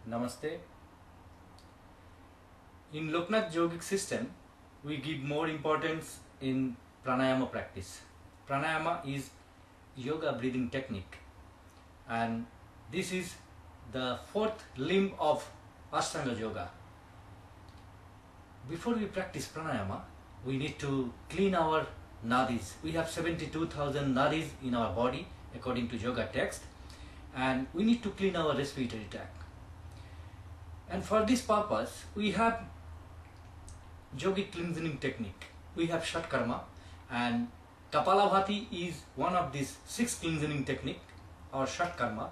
Namaste. In Loknath yogic system, we give more importance in pranayama practice. Pranayama is yoga breathing technique, and this is the fourth limb of Ashtanga yoga. Before we practice pranayama, we need to clean our nadis. We have 72,000 nadis in our body according to yoga text, and we need to clean our respiratory tract. And for this purpose, we have yogic cleansing technique. We have Shatkarma, and Kapalabhati is one of these 6 cleansing technique or Shatkarma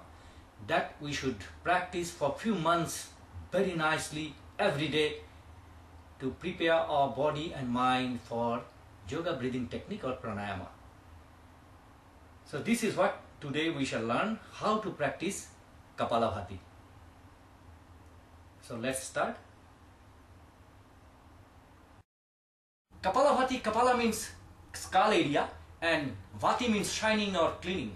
that we should practice for few months very nicely every day to prepare our body and mind for yoga breathing technique or pranayama. So this is what today we shall learn, how to practice Kapalabhati. So let's start. Kapalabhati, Kapala means skull area and Vati means shining or cleaning.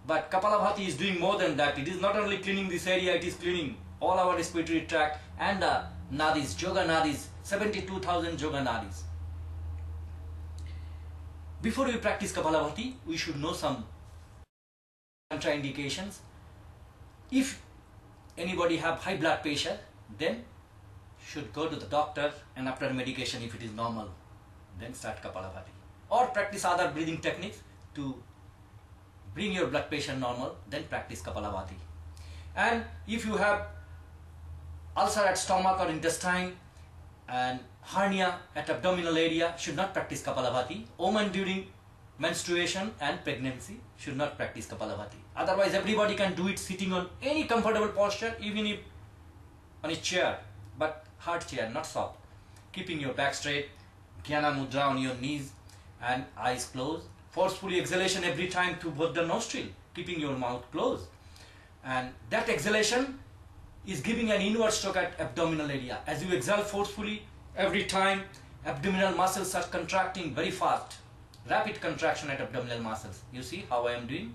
But Kapalabhati is doing more than that. It is not only cleaning this area, it is cleaning all our respiratory tract and the nadis, yoga nadis, 72,000 yoga nadis. Before we practice Kapalabhati, we should know some contraindications. If anybody have high blood pressure, then should go to the doctor, and after medication, if it is normal, then start Kapalabhati. Or practice other breathing techniques to bring your blood pressure normal, then practice Kapalabhati. And if you have ulcer at stomach or intestine and hernia at abdominal area, should not practice Kapalabhati. Women during menstruation and pregnancy should not practice Kapalabhati. Otherwise, everybody can do it sitting on any comfortable posture, even if on a chair, but hard chair, not soft. Keeping your back straight, Jnana Mudra on your knees and eyes closed. Forcefully exhalation every time through both the nostril, keeping your mouth closed. And that exhalation is giving an inward stroke at abdominal area. As you exhale forcefully, every time abdominal muscles are contracting very fast. Rapid contraction at abdominal muscles. You see how I am doing?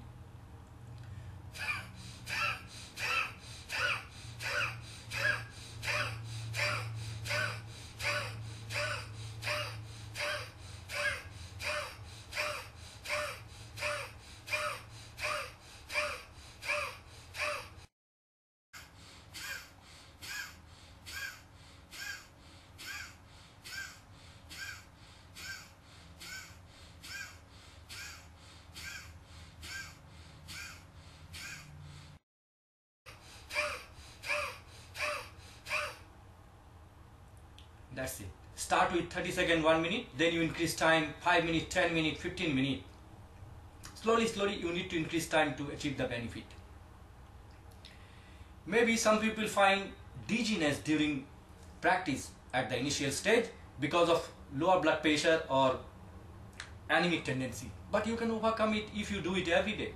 That's it. Start with 30 seconds, 1 minute, then you increase time, 5 minutes, 10 minutes, 15 minutes. Slowly you need to increase time to achieve the benefit. Maybe some people find dizziness during practice at the initial stage because of lower blood pressure or anemic tendency. But you can overcome it if you do it every day.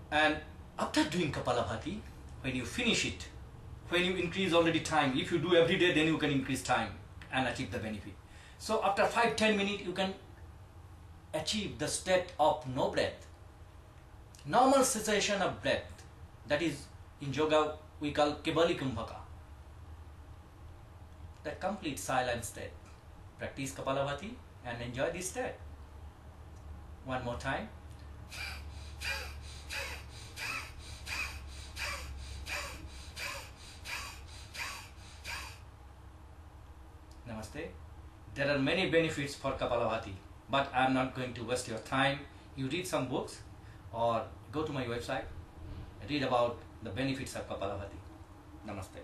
And after doing Kapalabhati, when you finish it, when you increase already time, if you do every day, then you can increase time and achieve the benefit. So after 5-10 minutes, you can achieve the state of no breath. Normal cessation of breath. That is, in yoga, we call Kebali Kumbhaka. The complete silent state. Practice Kapalabhati and enjoy this state. One more time. Namaste. There are many benefits for Kapalabhati, but I am not going to waste your time. You read some books or go to my website, read about the benefits of Kapalabhati. Namaste.